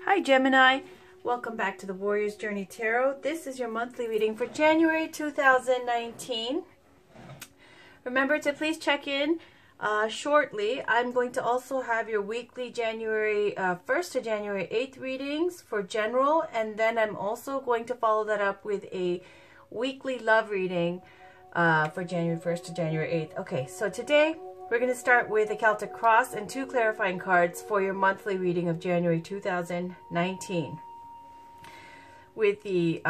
Hi Gemini, welcome back to the Warrior's Journey Tarot. This is your monthly reading for January 2019. Remember to please check in shortly. I'm going to also have your weekly January 1st to January 8th readings for general, and then I'm also going to follow that up with a weekly love reading for January 1st to January 8th. Okay, so today we're going to start with a Celtic Cross and two clarifying cards for your monthly reading of January 2019. With the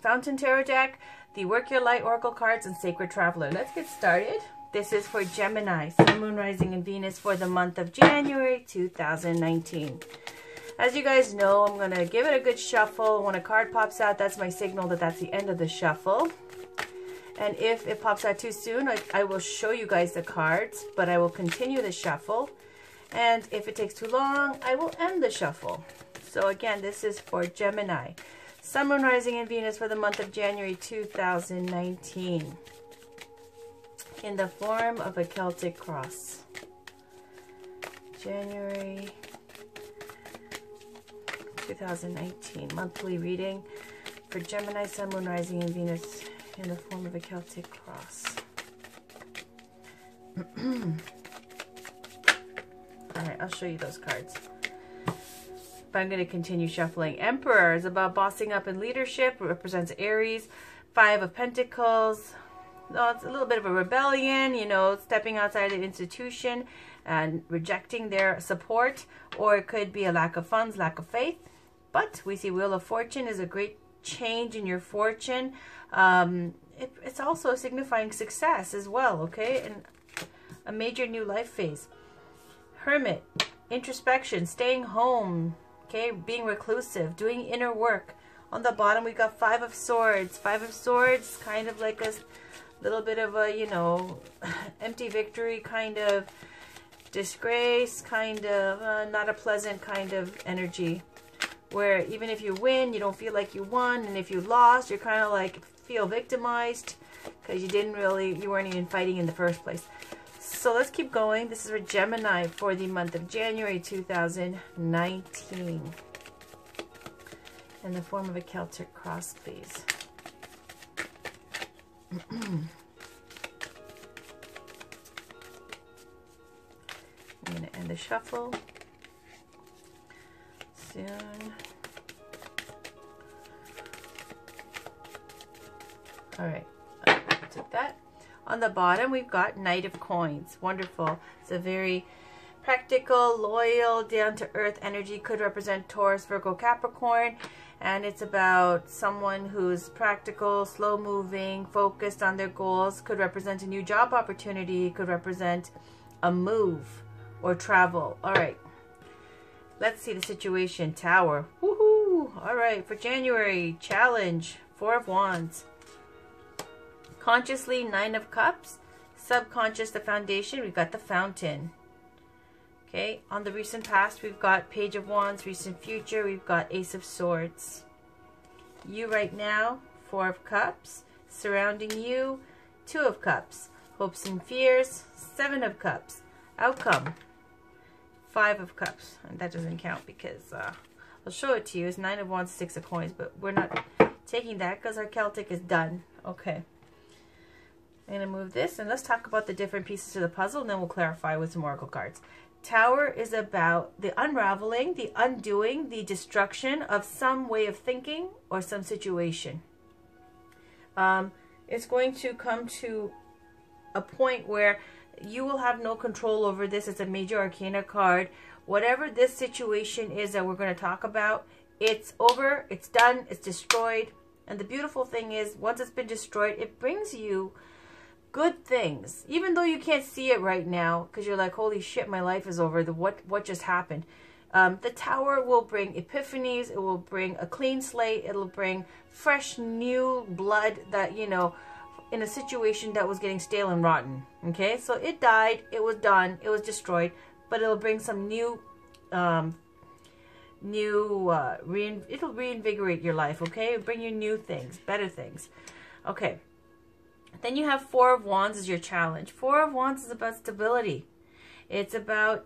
Fountain Tarot deck, the Work Your Light Oracle cards, and Sacred Traveler. Let's get started. This is for Gemini, Sun, Moon, Rising, and Venus for the month of January 2019. As you guys know, I'm going to give it a good shuffle. When a card pops out, that's my signal that that's the end of the shuffle. And if it pops out too soon, I will show you guys the cards, but I will continue the shuffle. And if it takes too long, I will end the shuffle. So again, this is for Gemini, Sun, Moon, Rising, and Venus for the month of January 2019. In the form of a Celtic Cross. January 2019 monthly reading for Gemini, Sun, Moon, Rising, and Venus in the form of a Celtic Cross. Alright, I'll show you those cards. But I'm going to continue shuffling. Emperor is about bossing up in leadership. It represents Aries. Five of Pentacles. No, it's a little bit of a rebellion, you know, stepping outside the institution and rejecting their support. Or it could be a lack of funds, lack of faith. But we see Wheel of Fortune is a great change in your fortune. It's also signifying success as well, okay? And a major new life phase. Hermit, introspection, staying home, okay? Being reclusive, doing inner work. On the bottom, we got Five of Swords. Five of Swords, kind of like a little bit of a, you know, empty victory, kind of disgrace, kind of not a pleasant kind of energy. Where even if you win, you don't feel like you won. And if you lost, you're kind of like feel victimized because you weren't even fighting in the first place. So let's keep going. This is for Gemini for the month of January 2019. In the form of a Celtic Cross, please. I'm going to end the shuffle soon. All right, took that. On the bottom, we've got Knight of Coins. Wonderful. It's a very practical, loyal, down-to-earth energy. Could represent Taurus, Virgo, Capricorn. And it's about someone who's practical, slow-moving, focused on their goals. Could represent a new job opportunity. Could represent a move or travel. All right. Let's see the situation. Tower. Woohoo! All right, for January, challenge. Four of Wands. Consciously, Nine of Cups. Subconscious, the Foundation. We've got the Fountain. Okay, on the recent past, we've got Page of Wands. Recent future, we've got Ace of Swords. You right now, Four of Cups. Surrounding you, Two of Cups. Hopes and fears, Seven of Cups. Outcome, Five of Cups. And that doesn't count because I'll show it to you. It's Nine of Wands, Six of Coins. But we're not taking that because our Celtic is done. Okay. I'm going to move this and let's talk about the different pieces of the puzzle and then we'll clarify with some oracle cards. Tower is about the unraveling, the undoing, the destruction of some way of thinking or some situation. It's going to come to a point where you will have no control over this. It's a major arcana card. Whatever this situation is that we're going to talk about, it's over, it's done, it's destroyed. And the beautiful thing is, once it's been destroyed, it brings you good things. Even though you can't see it right now, because you're like, holy shit, my life is over. What just happened? The Tower will bring epiphanies. It will bring a clean slate. It'll bring fresh, new blood that, you know, in a situation that was getting stale and rotten. Okay, so it died, it was done, it was destroyed, but it'll bring some new, it'll reinvigorate your life. Okay, it'll bring you new things, better things. Okay, then you have Four of Wands as your challenge. Four of Wands is about stability. It's about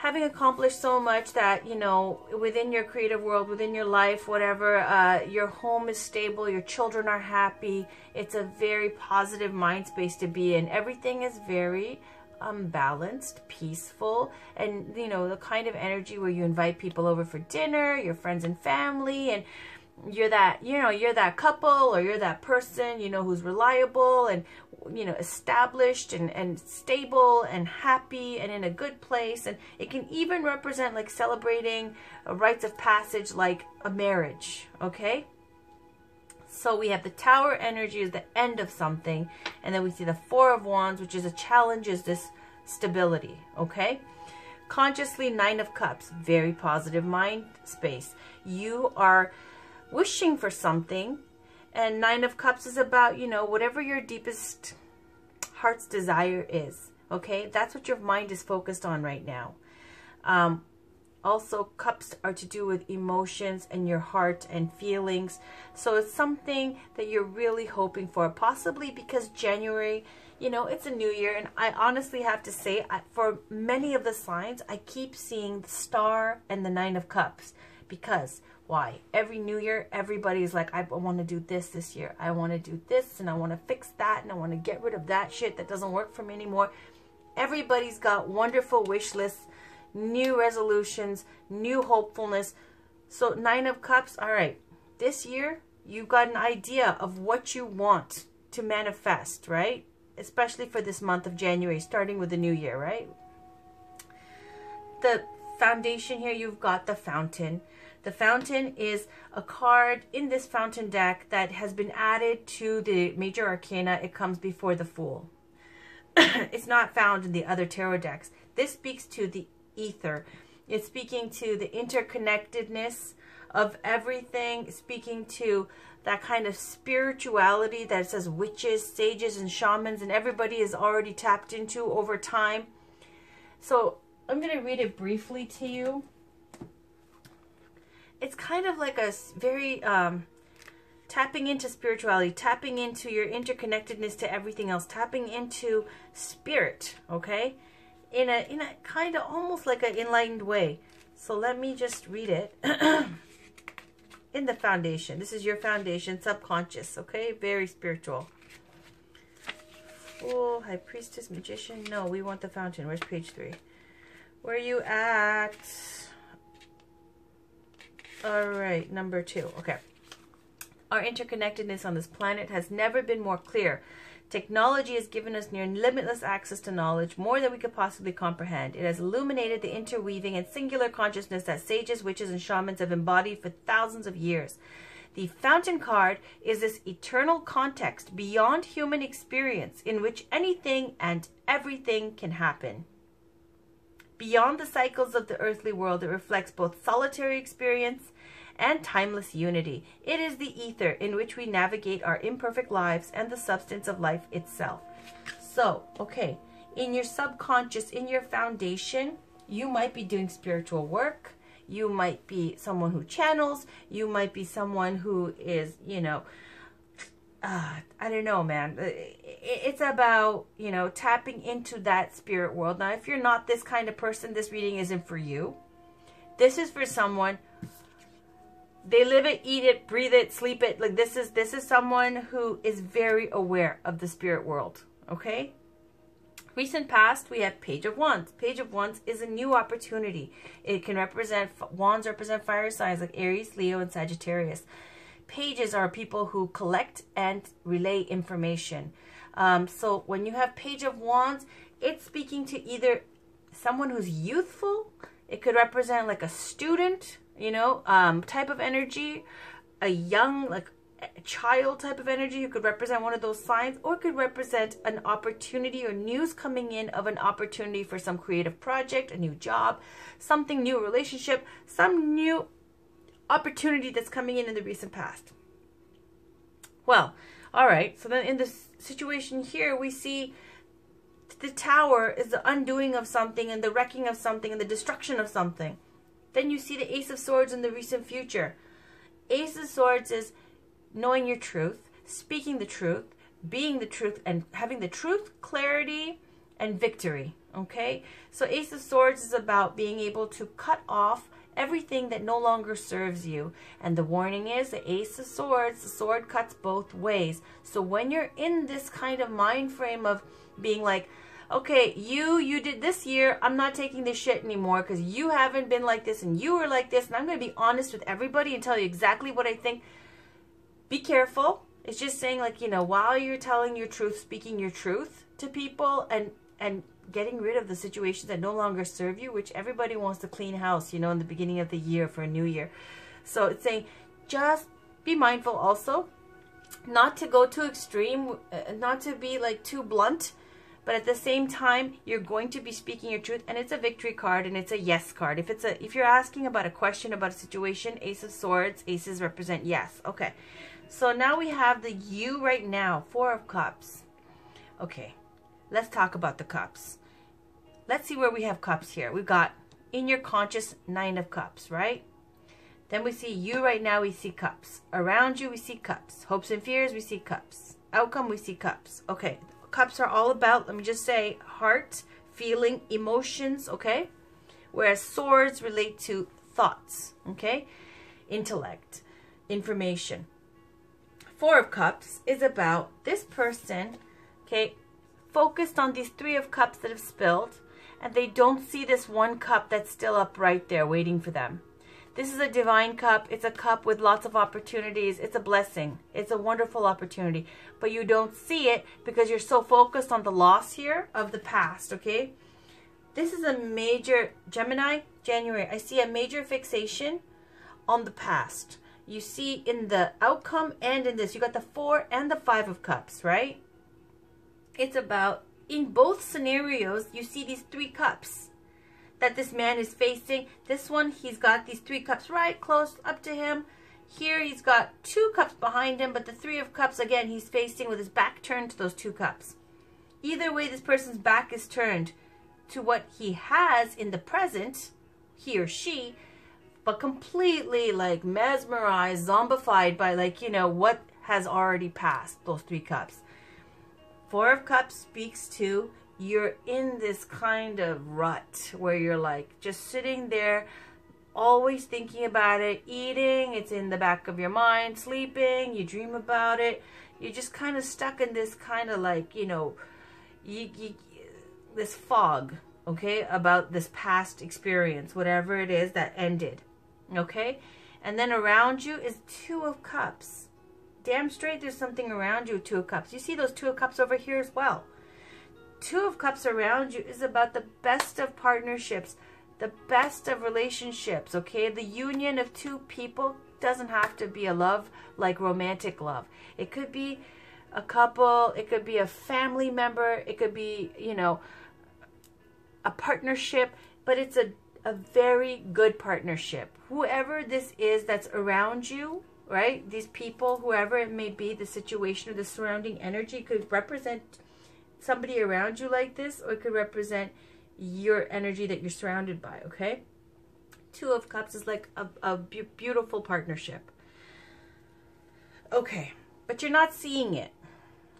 having accomplished so much that, you know, within your creative world, within your life, whatever, your home is stable, your children are happy. It's a very positive mind space to be in. Everything is very balanced, peaceful, and, you know, the kind of energy where you invite people over for dinner, your friends and family, and you're that, you know, you're that couple, or you're that person, you know, who's reliable and, you know, established and stable and happy and in a good place. And it can even represent like celebrating a rites of passage, like a marriage. Okay, so we have the Tower energy is the end of something, and then we see the Four of Wands, which is a challenge, is this stability. Okay, consciously, Nine of Cups, very positive mind space. You are wishing for something, and Nine of Cups is about, you know, whatever your deepest heart's desire is. Okay, that's what your mind is focused on right now. Also, cups are to do with emotions and your heart and feelings. So it's something that you're really hoping for, possibly because January, you know, it's a new year. And I honestly have to say, for many of the signs, I keep seeing the Star and the Nine of Cups. Because why? Every new year, everybody's like, I want to do this year. I want to do this, and I want to fix that, and I want to get rid of that shit that doesn't work for me anymore. Everybody's got wonderful wish lists, new resolutions, new hopefulness. So Nine of Cups, all right, this year, you've got an idea of what you want to manifest, right? Especially for this month of January, starting with the new year, right? The foundation here, you've got the Fountain. The Fountain is a card in this Fountain deck that has been added to the Major Arcana. It comes before the Fool. It's not found in the other tarot decks. This speaks to the ether. It's speaking to the interconnectedness of everything, speaking to that kind of spirituality that it says witches, sages, and shamans, and everybody is already tapped into over time. So I'm going to read it briefly to you. It's kind of like a very tapping into spirituality, tapping into your interconnectedness to everything else, tapping into spirit, okay? In a kind of almost like an enlightened way. So let me just read it. In the Foundation. This is your foundation, subconscious, okay? Very spiritual. Fool, High Priestess, Magician. No, we want the Fountain. Where's page 3? Where are you at? All right, number 2. Okay. Our interconnectedness on this planet has never been more clear. Technology has given us near limitless access to knowledge, more than we could possibly comprehend. It has illuminated the interweaving and singular consciousness that sages, witches, and shamans have embodied for thousands of years. The Fountain card is this eternal context beyond human experience in which anything and everything can happen. Beyond the cycles of the earthly world, it reflects both solitary experience and timeless unity. It is the ether in which we navigate our imperfect lives and the substance of life itself. So, okay, in your subconscious, in your foundation, you might be doing spiritual work. You might be someone who channels. You might be someone who is, you know, I don't know, man. It's about, you know, tapping into that spirit world. Now, if you're not this kind of person, this reading isn't for you. This is for someone. They live it, eat it, breathe it, sleep it. Like this is someone who is very aware of the spirit world. Okay. Recent past, we have Page of Wands. Page of Wands is a new opportunity. It can represent, wands represent fire signs like Aries, Leo, and Sagittarius. Pages are people who collect and relay information. So when you have Page of Wands, it's speaking to either someone who's youthful. It could represent like a student, you know, type of energy, a young, like a child type of energy who could represent one of those signs, or could represent an opportunity or news coming in of an opportunity for some creative project, a new job, something new, relationship, some new opportunity that's coming in the recent past. Well, all right. So then in this situation here, we see the Tower is the undoing of something and the wrecking of something and the destruction of something. Then you see the Ace of Swords in the recent future. Ace of Swords is knowing your truth, speaking the truth, being the truth, and having the truth, clarity, and victory. Okay, so Ace of Swords is about being able to cut off everything that no longer serves you. And the warning is the Ace of Swords, the sword cuts both ways. So when you're in this kind of mind frame of being like, okay, you did this year, I'm not taking this shit anymore because you haven't been like this and you were like this, and I'm going to be honest with everybody and tell you exactly what I think. Be careful. It's just saying, like, you know, while you're telling your truth, speaking your truth to people and getting rid of the situations that no longer serve you, which everybody wants to clean house, you know, in the beginning of the year for a new year. So it's saying just be mindful also not to go too extreme, not to be like too blunt, but at the same time you're going to be speaking your truth. And it's a victory card and it's a yes card. If you're asking about a question, about a situation, Ace of Swords, aces represent yes. Okay, so now we have the you right now, Four of Cups. Okay, let's talk about the cups. Let's see where we have cups here. We've got in your conscious, Nine of Cups, right? Then we see you right now, we see cups. Around you, we see cups. Hopes and fears, we see cups. Outcome, we see cups. Okay, cups are all about, let me just say, heart, feeling, emotions, okay? Whereas swords relate to thoughts, okay? Intellect, information. Four of Cups is about this person, okay, focused on these Three of Cups that have spilled, and they don't see this one cup that's still up right there waiting for them. This is a divine cup. It's a cup with lots of opportunities. It's a blessing. It's a wonderful opportunity. But you don't see it because you're so focused on the loss here of the past, okay? This is a major, Gemini, January, I see a major fixation on the past. You see in the outcome and in this, you got the Four and the Five of Cups, right? It's about, in both scenarios, you see these three cups that this man is facing. This one, he's got these three cups right close up to him. Here, he's got two cups behind him, but the Three of Cups, again, he's facing with his back turned to those two cups. Either way, this person's back is turned to what he has in the present, he or she, but completely like mesmerized, zombified by, like, you know, what has already passed, those three cups. Four of Cups speaks to you're in this kind of rut where you're like just sitting there, always thinking about it, eating, it's in the back of your mind, sleeping, you dream about it. You're just kind of stuck in this kind of like, you know, this fog, okay, about this past experience, whatever it is that ended, okay? And then around you is Two of Cups. Damn straight there's something around you, Two of Cups. You see those Two of Cups over here as well. Two of Cups around you is about the best of partnerships, the best of relationships, okay? The union of two people doesn't have to be a love like romantic love. It could be a couple, it could be a family member, it could be, you know, a partnership, but it's a very good partnership. Whoever this is that's around you, right? These people, whoever it may be, the situation or the surrounding energy could represent somebody around you like this, or it could represent your energy that you're surrounded by, okay? Two of Cups is like a beautiful partnership. Okay, but you're not seeing it.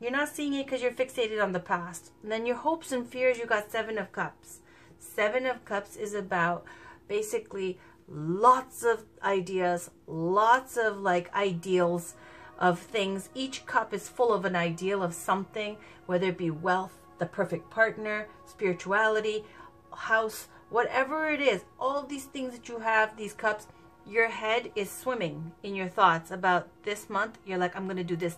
You're not seeing it because you're fixated on the past. And then your hopes and fears, you got Seven of Cups. Seven of Cups is about basically lots of ideas, lots of like ideals of things. Each cup is full of an ideal of something, whether it be wealth, the perfect partner, spirituality, house, whatever it is. All of these things that you have, these cups, your head is swimming in your thoughts about this month. You're like, I'm going to do this.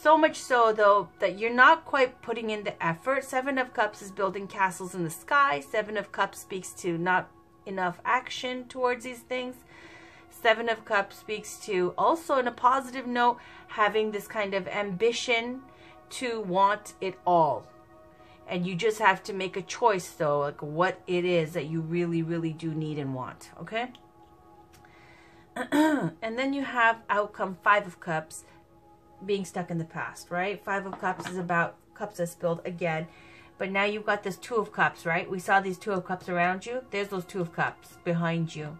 So much so, though, that you're not quite putting in the effort. Seven of Cups is building castles in the sky. Seven of Cups speaks to not enough action towards these things. Seven of Cups speaks to, also in a positive note, having this kind of ambition to want it all. And you just have to make a choice, though, like what it is that you really, really do need and want, okay? And then you have outcome, Five of Cups, being stuck in the past, right? Five of Cups is about cups that spilled again. But now you've got this Two of Cups, right? We saw these Two of Cups around you. There's those Two of Cups behind you.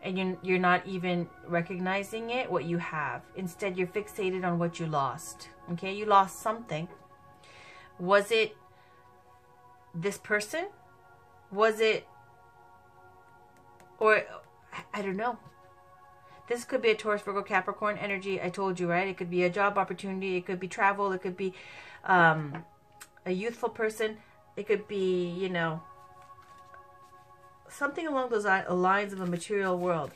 And you're not even recognizing it, what you have. Instead, you're fixated on what you lost. Okay, you lost something. Was it this person? Was it, or I don't know. This could be a Taurus, Virgo, Capricorn energy. I told you, right? It could be a job opportunity. It could be travel. It could be a youthful person. It could be, you know, something along those lines of a material world.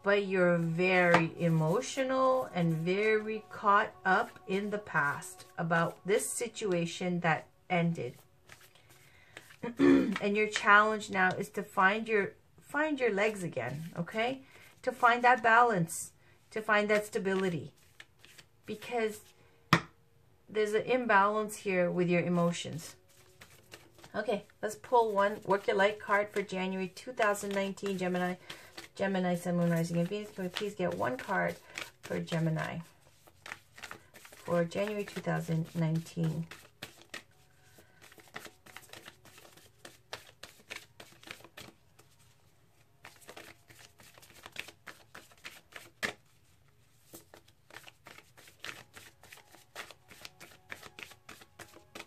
But you're very emotional and very caught up in the past about this situation that ended. And your challenge now is to find your legs again, okay? To find that balance, to find that stability. Because there's an imbalance here with your emotions. Okay, let's pull one Work Your Light card for January 2019, Gemini. Gemini, Sun, Moon, Rising, and Venus. Can we please get one card for Gemini for January 2019?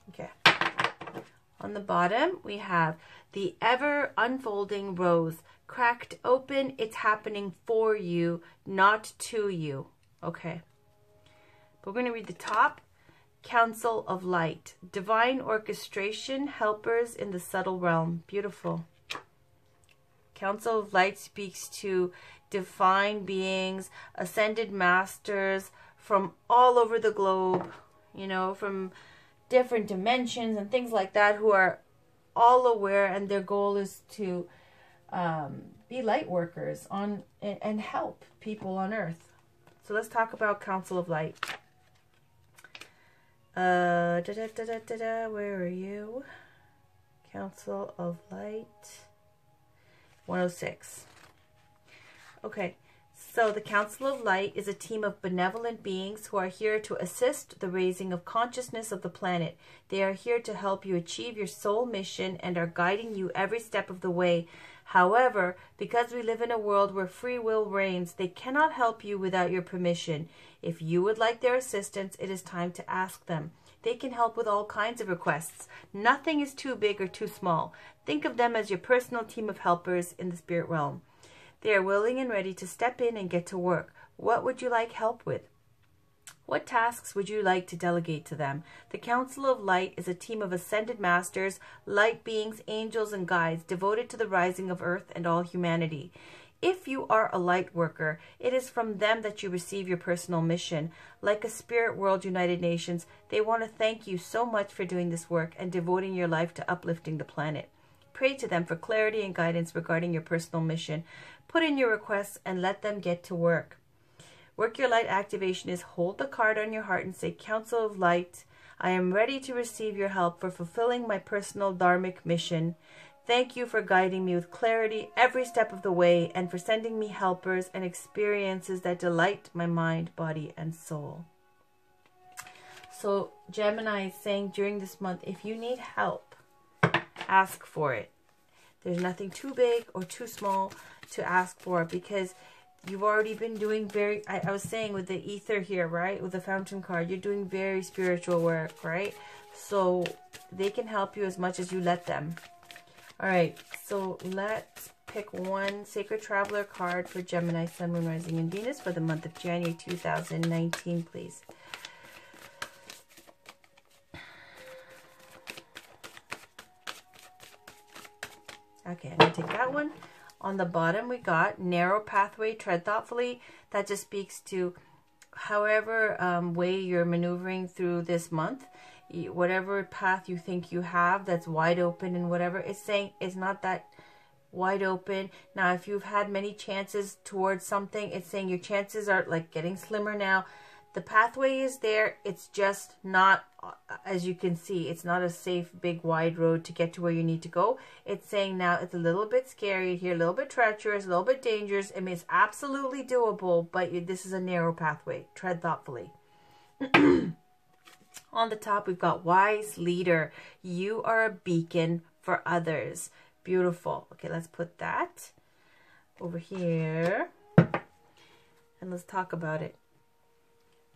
Okay. On the bottom, we have the ever unfolding rose. Cracked open, it's happening for you, not to you. Okay. But we're going to read the top. Council of Light. Divine orchestration, helpers in the subtle realm. Beautiful. Council of Light speaks to divine beings, ascended masters from all over the globe, you know, from different dimensions and things like that, who are all aware, and their goal is to be light workers on and help people on earth. So let's talk about Council of Light. Where are you? Council of Light 106. Okay, so the Council of Light is a team of benevolent beings who are here to assist the raising of consciousness of the planet. They are here to help you achieve your soul mission and are guiding you every step of the way. However, because we live in a world where free will reigns, they cannot help you without your permission. If you would like their assistance, it is time to ask them. They can help with all kinds of requests. Nothing is too big or too small. Think of them as your personal team of helpers in the spirit realm. They are willing and ready to step in and get to work. What would you like help with? What tasks would you like to delegate to them? The Council of Light is a team of ascended masters, light beings, angels, and guides devoted to the rising of earth and all humanity. If you are a light worker, it is from them that you receive your personal mission. Like a Spirit World United Nations, they want to thank you so much for doing this work and devoting your life to uplifting the planet. Pray to them for clarity and guidance regarding your personal mission. Put in your requests and let them get to work. Work Your Light activation is hold the card on your heart and say, Council of Light, I am ready to receive your help for fulfilling my personal dharmic mission. Thank you for guiding me with clarity every step of the way and for sending me helpers and experiences that delight my mind, body, and soul. So Gemini is saying during this month, if you need help, ask for it. There's nothing too big or too small to ask for, because you've already been doing I was saying with the ether here, right? With the fountain card, you're doing very spiritual work, right? So they can help you as much as you let them. All right, so let's pick one Sacred Traveler card for Gemini, Sun, Moon, Rising, and Venus for the month of January 2019, please. Okay, I'm going to take that one. On the bottom, we got narrow pathway, tread thoughtfully. That just speaks to however way you're maneuvering through this month, whatever path you think you have that's wide open and whatever. It's saying it's not that wide open. Now, if you've had many chances towards something, it's saying your chances are like getting slimmer now. The pathway is there. It's just not, as you can see, it's not a safe, big, wide road to get to where you need to go. It's saying now it's a little bit scary here, a little bit treacherous, a little bit dangerous. I mean, it's absolutely doable, but this is a narrow pathway. Tread thoughtfully. On the top, we've got wise leader. You are a beacon for others. Beautiful. Okay, let's put that over here. And let's talk about it.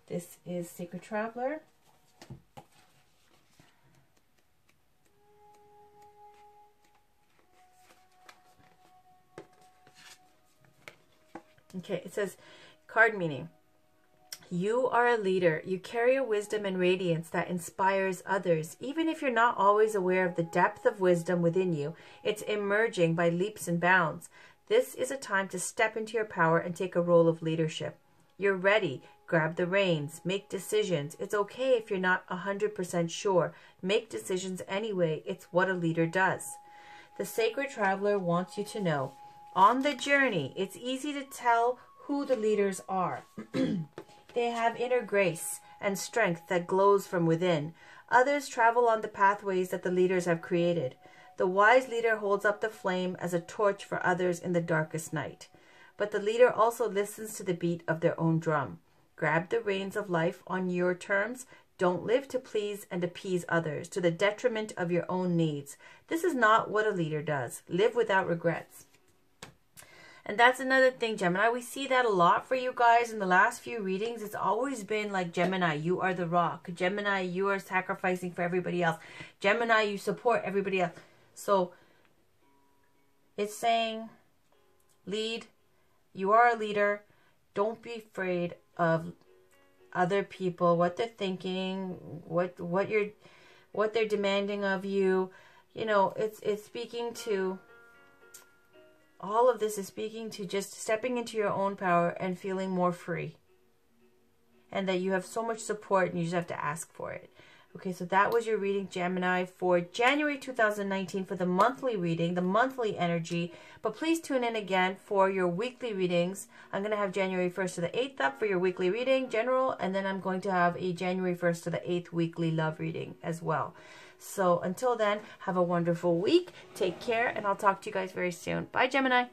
This is Sacred Traveler. Okay, it says, card meaning. You are a leader. You carry a wisdom and radiance that inspires others. Even if you're not always aware of the depth of wisdom within you, it's emerging by leaps and bounds. This is a time to step into your power and take a role of leadership. You're ready. Grab the reins. Make decisions. It's okay if you're not 100% sure. Make decisions anyway. It's what a leader does. The Sacred Traveler wants you to know, on the journey, it's easy to tell who the leaders are. They have inner grace and strength that glows from within. Others travel on the pathways that the leaders have created. The wise leader holds up the flame as a torch for others in the darkest night. But the leader also listens to the beat of their own drum. Grab the reins of life on your terms. Don't live to please and appease others to the detriment of your own needs. This is not what a leader does. Live without regrets. And that's another thing, Gemini. We see that a lot for you guys in the last few readings. It's always been like, Gemini, you are the rock. Gemini, you are sacrificing for everybody else. Gemini, you support everybody else. So it's saying, lead. You are a leader. Don't be afraid of other people, what they're thinking, what they're demanding of you. You know, it's speaking to, all of this is speaking to just stepping into your own power and feeling more free. And that you have so much support and you just have to ask for it. Okay, so that was your reading, Gemini, for January 2019 for the monthly reading, the monthly energy. But please tune in again for your weekly readings. I'm going to have January 1st to the 8th up for your weekly reading, general. And then I'm going to have a January 1st to the 8th weekly love reading as well. So until then, have a wonderful week. Take care, and I'll talk to you guys very soon. Bye, Gemini.